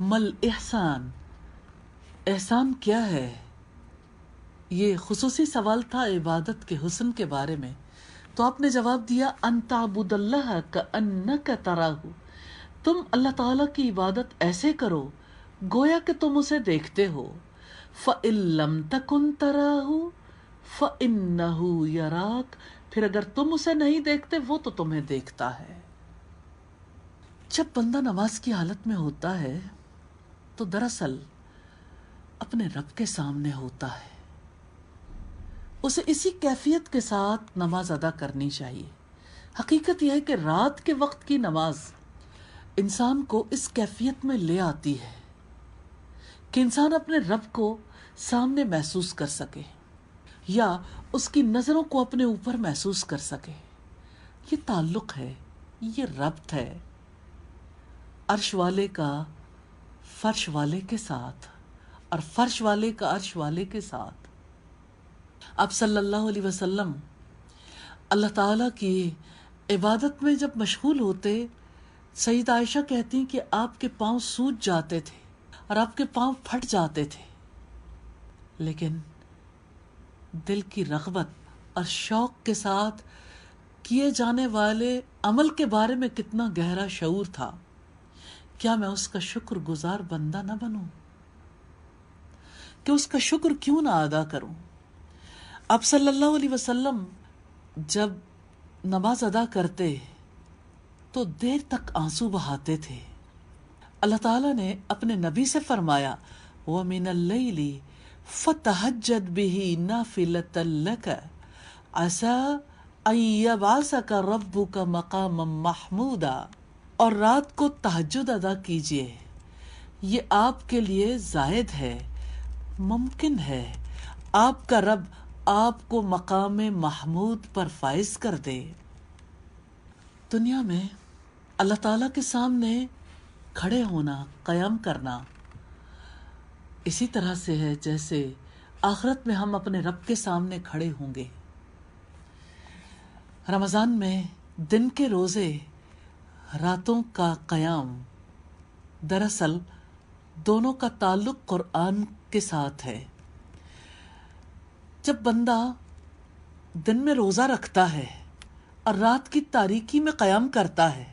مل احسان، احسان کیا ہے؟ یہ خصوصی سوال تھا عبادت کے حسن کے بارے میں، تو آپ نے جواب دیا ان تعبد اللہ کأنک تراہ، تم اللہ تعالیٰ کی عبادت ایسے کرو گویا کہ تم اسے دیکھتے ہو، فَإِن لَمْ تَكُن تَرَاهُ فَإِنَّهُ يَرَاكَ، پھر اگر تم اسے نہیں دیکھتے وہ تو تمہیں دیکھتا ہے۔ جب بندہ نماز کی حالت میں ہوتا ہے تو دراصل اپنے رب کے سامنے ہوتا ہے، اسے اسی کیفیت کے ساتھ نماز ادا کرنی چاہیے۔ حقیقت یہ ہے کہ رات کے وقت کی نماز انسان کو اس کیفیت میں لے آتی ہے کہ انسان اپنے رب کو سامنے محسوس کر سکے یا اس کی نظروں کو اپنے اوپر محسوس کر سکے۔ یہ تعلق ہے، یہ ربط ہے عرش والے کا فرش والے کے ساتھ اور فرش والے کا عرش والے کے ساتھ۔ آپ صلی اللہ علیہ وسلم اللہ تعالیٰ کی عبادت میں جب مشغول ہوتے، سیدہ عائشہ کہتی کہ آپ کے پاؤں سوج جاتے تھے اور آپ کے پاؤں پھٹ جاتے تھے، لیکن دل کی رغبت اور شوق کے ساتھ کیے جانے والے عمل کے بارے میں کتنا گہرا شعور تھا۔ کیا میں اس کا شکر گزار بندہ نہ بنوں؟ کہ اس کا شکر کیوں نہ ادا کروں؟ آپ صلی اللہ علیہ وسلم جب نماز ادا کرتے تو دیر تک آنسو بہاتے تھے۔ اللہ تعالیٰ نے اپنے نبی سے فرمایا وَمِنَ اللَّيْلِ فَتَهَجَّدْ بِهِ نَافِلَةً لَكَ عَسَىٰ أَن يَبْعَثَكَ رَبُّكَ مَقَامًا مَحْمُودًا، اور رات کو تہجد ادا کیجیے، یہ آپ کے لیے زائد ہے، ممکن ہے آپ کا رب آپ کو مقام محمود پر فائز کر دے۔ دنیا میں اللہ تعالیٰ کے سامنے کھڑے ہونا، قیام کرنا اسی طرح سے ہے جیسے آخرت میں ہم اپنے رب کے سامنے کھڑے ہوں گے۔ رمضان میں دن کے روزے، راتوں کا قیام، دراصل دونوں کا تعلق قرآن کے ساتھ ہے۔ جب بندہ دن میں روزہ رکھتا ہے اور رات کی تاریکی میں قیام کرتا ہے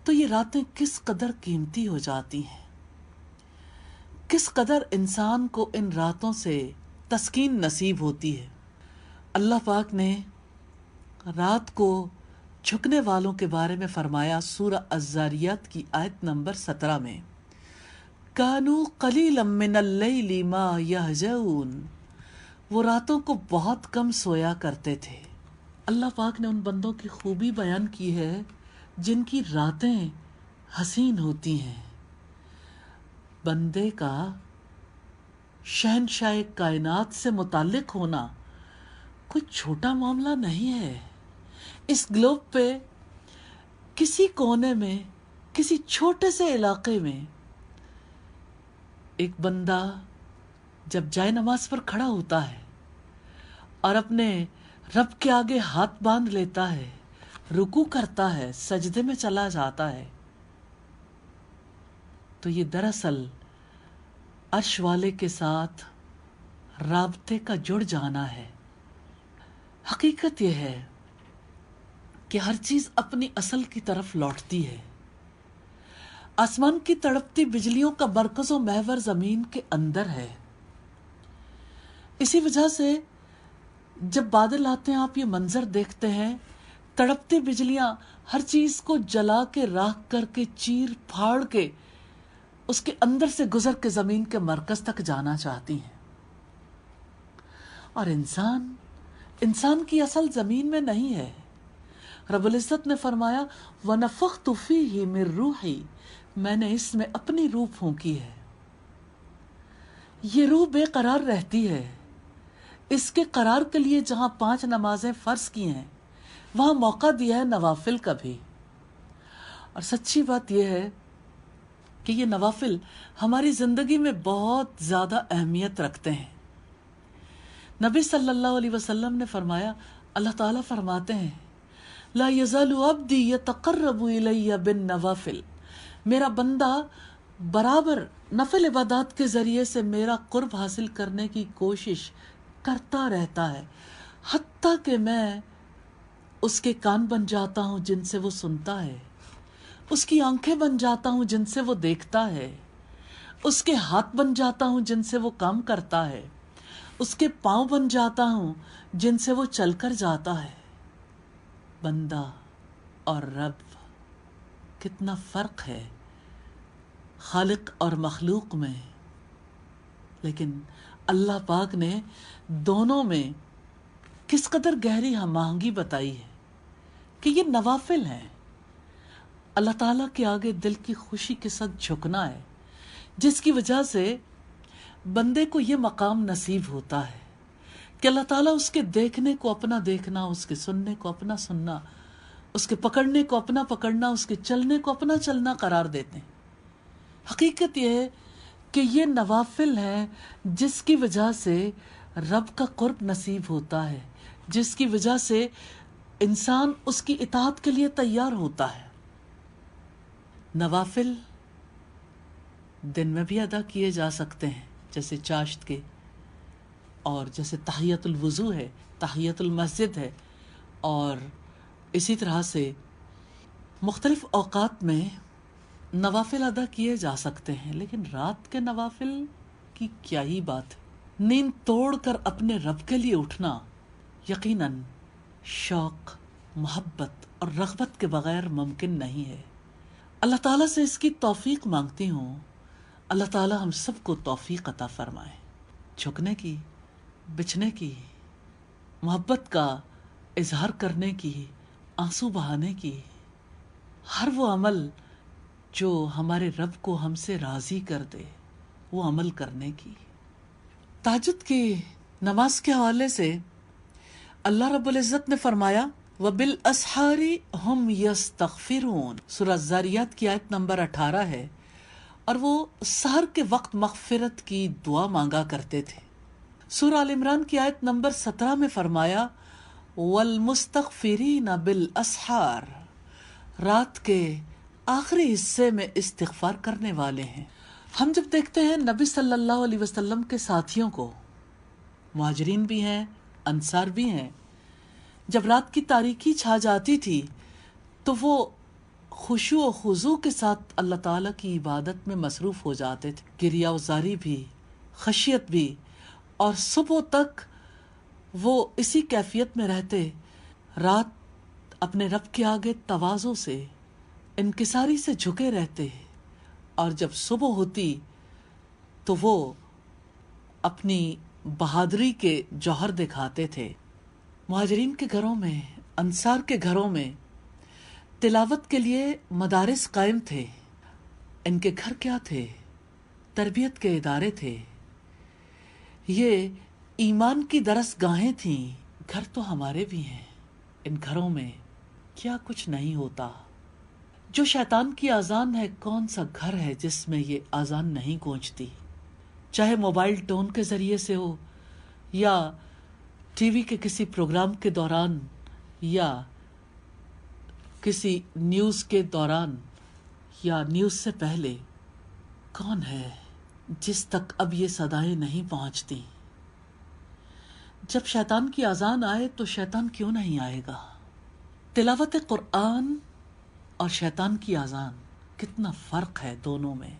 تو یہ راتیں کس قدر قیمتی ہو جاتی ہیں، کس قدر انسان کو ان راتوں سے تسکین نصیب ہوتی ہے۔ اللہ پاک نے رات کو جھکنے والوں کے بارے میں فرمایا سورہ الذاریات کی آیت نمبر 17 میں، کانوا قلیلا من اللیل ما یہجعون، وہ راتوں کو بہت کم سویا کرتے تھے۔ اللہ پاک نے ان بندوں کی خوبی بیان کی ہے جن کی راتیں حسین ہوتی ہیں۔ بندے کا شہنشاہ کائنات سے متعلق ہونا کوئی چھوٹا معاملہ نہیں ہے۔ اس گلوب پہ کسی کونے میں، کسی چھوٹے سے علاقے میں ایک بندہ جب جائے نماز پر کھڑا ہوتا ہے اور اپنے رب کے آگے ہاتھ باندھ لیتا ہے، رکوع کرتا ہے، سجدے میں چلا جاتا ہے، تو یہ دراصل عرش والے کے ساتھ رابطے کا جڑ جانا ہے۔ حقیقت یہ ہے کہ ہر چیز اپنی اصل کی طرف لوٹتی ہے۔ آسمان کی تڑپتی بجلیوں کا مرکز و محور زمین کے اندر ہے۔ اسی وجہ سے جب بادل آتے ہیں آپ یہ منظر دیکھتے ہیں، تڑپتی بجلیاں ہر چیز کو جلا کے راکھ کر کے چیر پھاڑ کے اس کے اندر سے گزر کے زمین کے مرکز تک جانا چاہتی ہیں۔ اور انسان کی اصل زمین میں نہیں ہے۔ رب العزت نے فرمایا وَنَفَخْتُ فِيهِ مِن رُوحِي، میں نے اس میں اپنی روح پھونکی ہے۔ یہ روح بے قرار رہتی ہے۔ اس کے قرار کے لیے جہاں 5 نمازیں فرض کی ہیں وہاں موقع دیا ہے نوافل کا بھی۔ اور سچی بات یہ ہے کہ یہ نوافل ہماری زندگی میں بہت زیادہ اہمیت رکھتے ہیں۔ نبی صلی اللہ علیہ وسلم نے فرمایا، اللہ تعالیٰ فرماتے ہیں لا یزال عبدی یتقرب الی بالنوافل، میرا بندہ برابر نفل عبادات کے ذریعے سے میرا قرب حاصل کرنے کی کوشش کرتا رہتا ہے، حتیٰ کہ میں اس کے کان بن جاتا ہوں جن سے وہ سنتا ہے، اس کی آنکھیں بن جاتا ہوں جن سے وہ دیکھتا ہے، اس کے ہاتھ بن جاتا ہوں جن سے وہ کام کرتا ہے، اس کے پاؤں بن جاتا ہوں جن سے وہ چل کر جاتا ہے۔ بندہ اور رب، کتنا فرق ہے خالق اور مخلوق میں، لیکن اللہ پاک نے دونوں میں کس قدر گہری ہم آہنگی بتائی ہے کہ یہ نوافل ہیں۔ اللہ تعالیٰ کے آگے دل کی خوشی کے ساتھ جھکنا ہے، جس کی وجہ سے بندے کو یہ مقام نصیب ہوتا ہے کہ اللہ تعالیٰ اس کے دیکھنے کو اپنا دیکھنا، اس کے سننے کو اپنا سننا، اس کے پکڑنے کو اپنا پکڑنا، اس کے چلنے کو اپنا چلنا قرار دیتے ہیں۔ حقیقت یہ ہے کہ یہ نوافل ہیں جس کی وجہ سے رب کا قرب نصیب ہوتا ہے، جس کی وجہ سے انسان اس کی اطاعت کے لیے تیار ہوتا ہے۔ نوافل دن میں بھی ادا کیے جا سکتے ہیں، جیسے چاشت کے، اور جیسے تحیۃ الوضو ہے، تحیۃ المسجد ہے، اور اسی طرح سے مختلف اوقات میں نوافل ادا کیے جا سکتے ہیں۔ لیکن رات کے نوافل کی کیا ہی بات ہے۔ نیند توڑ کر اپنے رب کے لیے اٹھنا یقیناً شوق، محبت اور رغبت کے بغیر ممکن نہیں ہے۔ اللہ تعالیٰ سے اس کی توفیق مانگتی ہوں، اللہ تعالیٰ ہم سب کو توفیق عطا فرمائے، جھکنے کی، بچھنے کی، محبت کا اظہار کرنے کی، آنسو بہانے کی، ہر وہ عمل جو ہمارے رب کو ہم سے راضی کر دے وہ عمل کرنے کی۔ تہجد کی نماز کے حوالے سے اللہ رب العزت نے فرمایا وَبِالْأَسْحَارِ هُمْ يَسْتَغْفِرُونَ، سورہ الذاریات کی آیت نمبر 18 ہے، اور وہ سحر کے وقت مغفرت کی دعا مانگا کرتے تھے۔ سورہ آل عمران کی آیت نمبر 17 میں فرمایا وَالْمُسْتَغْفِرِينَ بِالْأَسْحَارِ، رات کے آخری حصے میں استغفار کرنے والے ہیں۔ ہم جب دیکھتے ہیں نبی صلی اللہ علیہ وسلم کے ساتھیوں کو، مہاجرین بھی ہیں، انصار بھی ہیں، جب رات کی تاریکی چھا جاتی تھی تو وہ خشوع و خضوع کے ساتھ اللہ تعالیٰ کی عبادت میں مصروف ہو جاتے تھے، گریہ و زاری بھی، خشیت بھی، اور صبح تک وہ اسی کیفیت میں رہتے، رات اپنے رب کے آگے تواضع سے، انکساری سے جھکے رہتے، اور جب صبح ہوتی تو وہ اپنی بہادری کے جوہر دکھاتے تھے۔ مہاجرین کے گھروں میں، انصار کے گھروں میں تلاوت کے لیے مدارس قائم تھے۔ ان کے گھر کیا تھے؟ تربیت کے ادارے تھے، یہ ایمان کی درس گاہیں تھیں۔ گھر تو ہمارے بھی ہیں، ان گھروں میں کیا کچھ نہیں ہوتا۔ جو شیطان کی اذان ہے، کون سا گھر ہے جس میں یہ اذان نہیں گونجتی؟ چاہے موبائل ٹون کے ذریعے سے ہو، یا ٹی وی کے کسی پروگرام کے دوران، یا کسی نیوز کے دوران، یا نیوز سے پہلے، کون ہے جس تک اب یہ صدائیں نہیں پہنچتی؟ جب شیطان کی اذان آئے تو شیطان کیوں نہیں آئے گا؟ تلاوت قرآن اور شیطان کی اذان، کتنا فرق ہے دونوں میں۔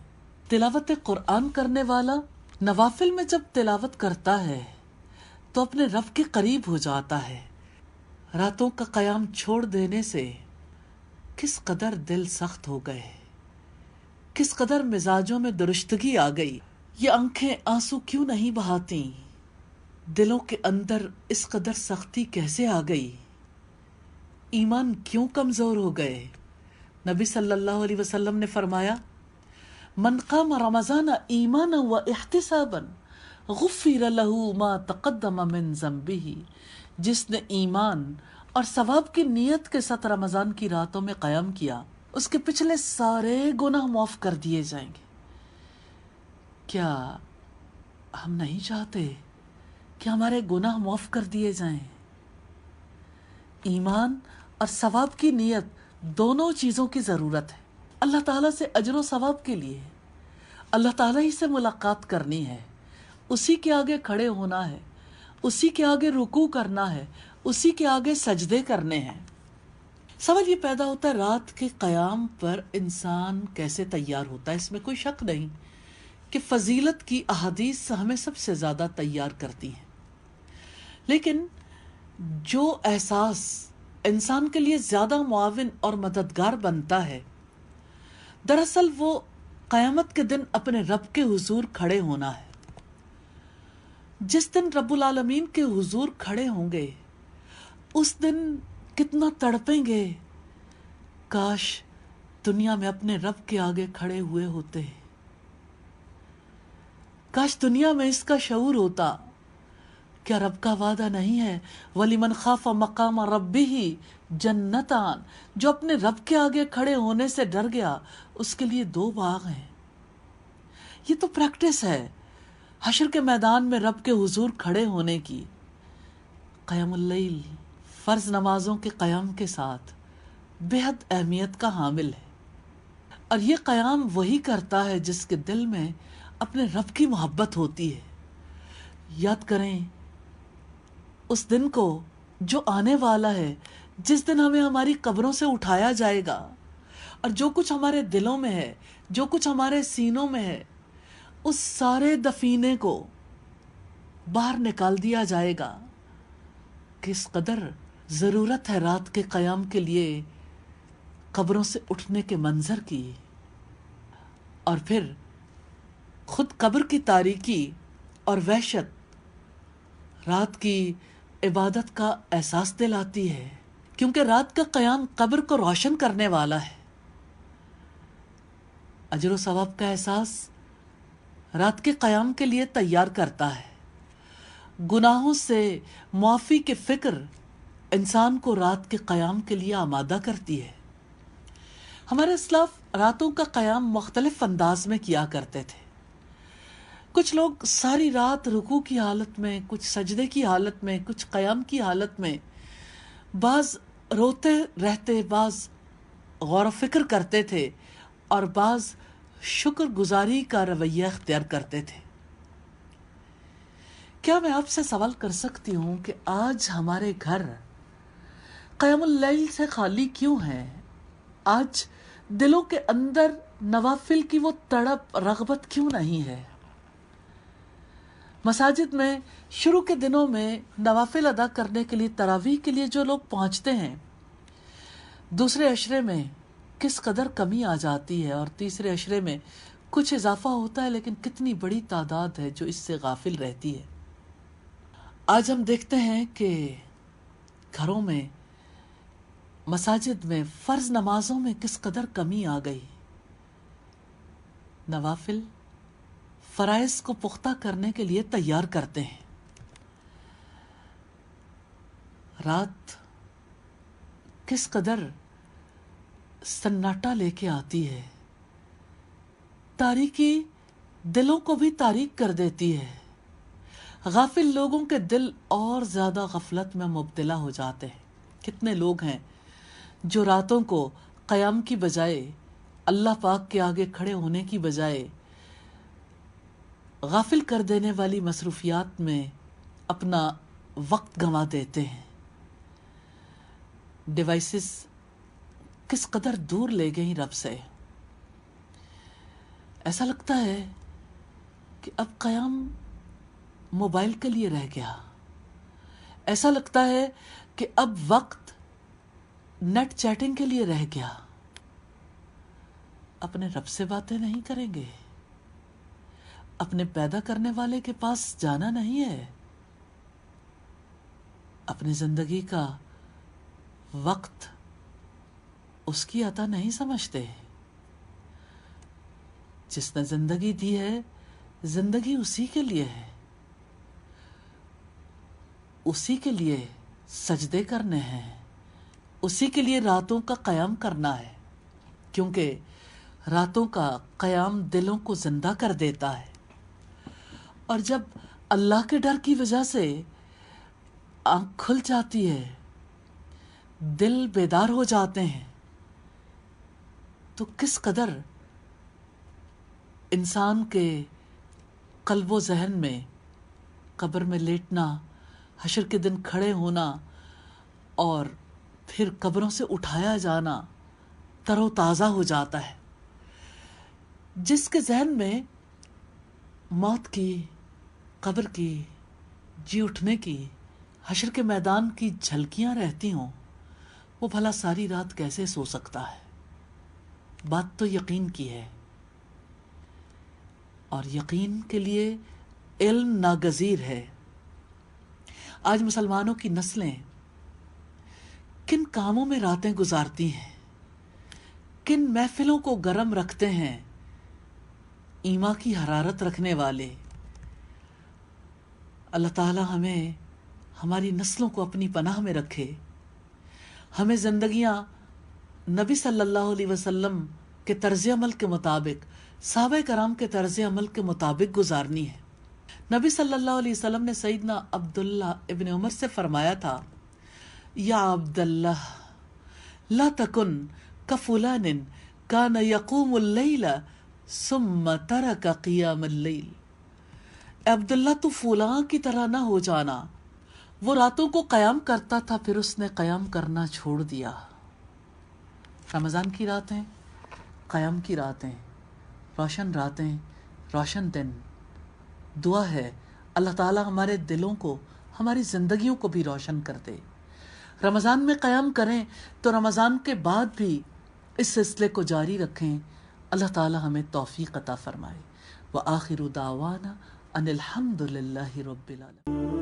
تلاوت قرآن کرنے والا نوافل میں جب تلاوت کرتا ہے تو اپنے رب کے قریب ہو جاتا ہے۔ راتوں کا قیام چھوڑ دینے سے کس قدر دل سخت ہو گئے، کس قدر مزاجوں میں درشتگی آ گئی۔ یہ آنکھیں آنسو کیوں نہیں بہاتی؟ دلوں کے اندر اس قدر سختی کیسے آ گئی؟ ایمان کیوں کمزور ہو گئے؟ نبی صلی اللہ علیہ وسلم نے فرمایا من قام رمضان ایمانا و احتسابا غفر له ما تقدم من ذنبه، جس نے ایمان اور ثواب کی نیت کے ساتھ رمضان کی راتوں میں قیام کیا، اس کے پچھلے سارے گناہ معاف کر دیے جائیں گے۔ کیا ہم نہیں چاہتے کہ ہمارے گناہ معاف کر دیے جائیں؟ ایمان اور ثواب کی نیت، دونوں چیزوں کی ضرورت ہے اللہ تعالیٰ سے اجر و ثواب کے لیے۔ اللہ تعالیٰ ہی سے ملاقات کرنی ہے، اسی کے آگے کھڑے ہونا ہے، اسی کے آگے رکوع کرنا ہے، اسی کے آگے سجدے کرنے ہیں۔ سوال یہ پیدا ہوتا ہے رات کے قیام پر انسان کیسے تیار ہوتا ہے؟ اس میں کوئی شک نہیں کہ فضیلت کی احادیث ہمیں سب سے زیادہ تیار کرتی ہیں، لیکن جو احساس انسان کے لیے زیادہ معاون اور مددگار بنتا ہے، دراصل وہ قیامت کے دن اپنے رب کے حضور کھڑے ہونا ہے۔ جس دن رب العالمین کے حضور کھڑے ہوں گے، اس دن کتنا تڑپیں گے، کاش دنیا میں اپنے رب کے آگے کھڑے ہوئے ہوتے، کاش دنیا میں اس کا شعور ہوتا۔ کیا رب کا وعدہ نہیں ہے وَلِمَنْ خَافَ مَقَامَ رَبِّهِ جَنَّتَانِ، جو اپنے رب کے آگے کھڑے ہونے سے ڈر گیا اس کے لیے 2 باغ ہیں۔ یہ تو پریکٹس ہے حشر کے میدان میں رب کے حضور کھڑے ہونے کی۔ قیام اللیل فرض نمازوں کے قیام کے ساتھ بے حد اہمیت کا حامل ہے، اور یہ قیام وہی کرتا ہے جس کے دل میں اپنے رب کی محبت ہوتی ہے۔ یاد کریں اس دن کو جو آنے والا ہے، جس دن ہمیں ہماری قبروں سے اٹھایا جائے گا، اور جو کچھ ہمارے دلوں میں ہے، جو کچھ ہمارے سینوں میں ہے، اس سارے دفینے کو باہر نکال دیا جائے گا۔ کس قدر ضرورت ہے رات کے قیام کے لیے قبروں سے اٹھنے کے منظر کی، اور پھر خود قبر کی تاریکی اور وحشت رات کی عبادت کا احساس دلاتی ہے، کیونکہ رات کا قیام قبر کو روشن کرنے والا ہے۔ اجر و ثواب کا احساس رات کے قیام کے لیے تیار کرتا ہے۔ گناہوں سے معافی کی فکر انسان کو رات کے قیام کے لیے آمادہ کرتی ہے۔ ہمارے اسلاف راتوں کا قیام مختلف انداز میں کیا کرتے تھے۔ کچھ لوگ ساری رات رکوع کی حالت میں، کچھ سجدے کی حالت میں، کچھ قیام کی حالت میں، بعض روتے رہتے، بعض غور و فکر کرتے تھے، اور بعض شکر گزاری کا رویہ اختیار کرتے تھے۔ کیا میں آپ سے سوال کر سکتی ہوں کہ آج ہمارے گھر قیام اللیل سے خالی کیوں ہیں؟ آج دلوں کے اندر نوافل کی وہ تڑپ، رغبت کیوں نہیں ہے؟ مساجد میں شروع کے دنوں میں نوافل ادا کرنے کے لیے، تراویح کے لیے جو لوگ پہنچتے ہیں، دوسرے عشرے میں کس قدر کمی آ جاتی ہے، اور تیسرے عشرے میں کچھ اضافہ ہوتا ہے، لیکن کتنی بڑی تعداد ہے جو اس سے غافل رہتی ہے۔ آج ہم دیکھتے ہیں کہ گھروں میں، مساجد میں فرض نمازوں میں کس قدر کمی آ گئی۔ نوافل فرائض کو پختہ کرنے کے لیے تیار کرتے ہیں۔ رات کس قدر سناٹا لے کے آتی ہے، تاریکی دلوں کو بھی تاریک کر دیتی ہے۔ غافل لوگوں کے دل اور زیادہ غفلت میں مبتلا ہو جاتے ہیں۔ کتنے لوگ ہیں جو راتوں کو قیام کی بجائے، اللہ پاک کے آگے کھڑے ہونے کی بجائے، غافل کر دینے والی مصروفیات میں اپنا وقت گنوا دیتے ہیں۔ ڈیوائسز کس قدر دور لے گئیں رب سے۔ ایسا لگتا ہے کہ اب قیام موبائل کے لیے رہ گیا۔ ایسا لگتا ہے کہ اب وقت نیٹ چیٹنگ کے لیے رہ گیا۔ اپنے رب سے باتیں نہیں کریں گے، اپنے پیدا کرنے والے کے پاس جانا نہیں ہے، اپنی زندگی کا وقت اس کی عطا نہیں سمجھتے۔ جس نے زندگی دی ہے، زندگی اسی کے لیے ہے، اسی کے لیے سجدے کرنے ہیں، اسی کے لیے راتوں کا قیام کرنا ہے، کیونکہ راتوں کا قیام دلوں کو زندہ کر دیتا ہے۔ اور جب اللہ کے ڈر کی وجہ سے آنکھ کھل جاتی ہے، دل بیدار ہو جاتے ہیں، تو کس قدر انسان کے قلب و ذہن میں قبر میں لیٹنا، حشر کے دن کھڑے ہونا اور پھر قبروں سے اٹھایا جانا تر و تازہ ہو جاتا ہے۔ جس کے ذہن میں موت کی، قبر کی، جی اٹھنے کی، حشر کے میدان کی جھلکیاں رہتی ہوں، وہ بھلا ساری رات کیسے سو سکتا ہے؟ بات تو یقین کی ہے، اور یقین کے لیے علم ناگزیر ہے۔ آج مسلمانوں کی نسلیں کن کاموں میں راتیں گزارتی ہیں، کن محفلوں کو گرم رکھتے ہیں ایمان کی حرارت رکھنے والے۔ اللہ تعالی ہمیں ہماری نسلوں کو اپنی پناہ میں رکھے، ہمیں زندگیاں نبی صلی اللہ علیہ وسلم کے طرز عمل کے مطابق، صحابہ کرام کے طرز عمل کے مطابق گزارنی ہے۔ نبی صلی اللہ علیہ وسلم نے سیدنا عبداللہ ابن عمر سے فرمایا تھا، یا عبداللہ لا تکن کفلان کان یقوم اللیل ثم ترک قیام اللیل۔ اے عبداللہ تو فلاں کی طرح نہ ہو جانا، وہ راتوں کو قیام کرتا تھا پھر اس نے قیام کرنا چھوڑ دیا۔ رمضان کی راتیں، قیام کی راتیں، روشن راتیں، روشن دن۔ دعا ہے اللہ تعالیٰ ہمارے دلوں کو، ہماری زندگیوں کو بھی روشن کر دے۔ رمضان میں قیام کریں تو رمضان کے بعد بھی اس سلسلے کو جاری رکھیں۔ اللہ تعالیٰ ہمیں توفیق عطا فرمائے۔ وآخر دعوانا ان الحمد للہ رب العالمین۔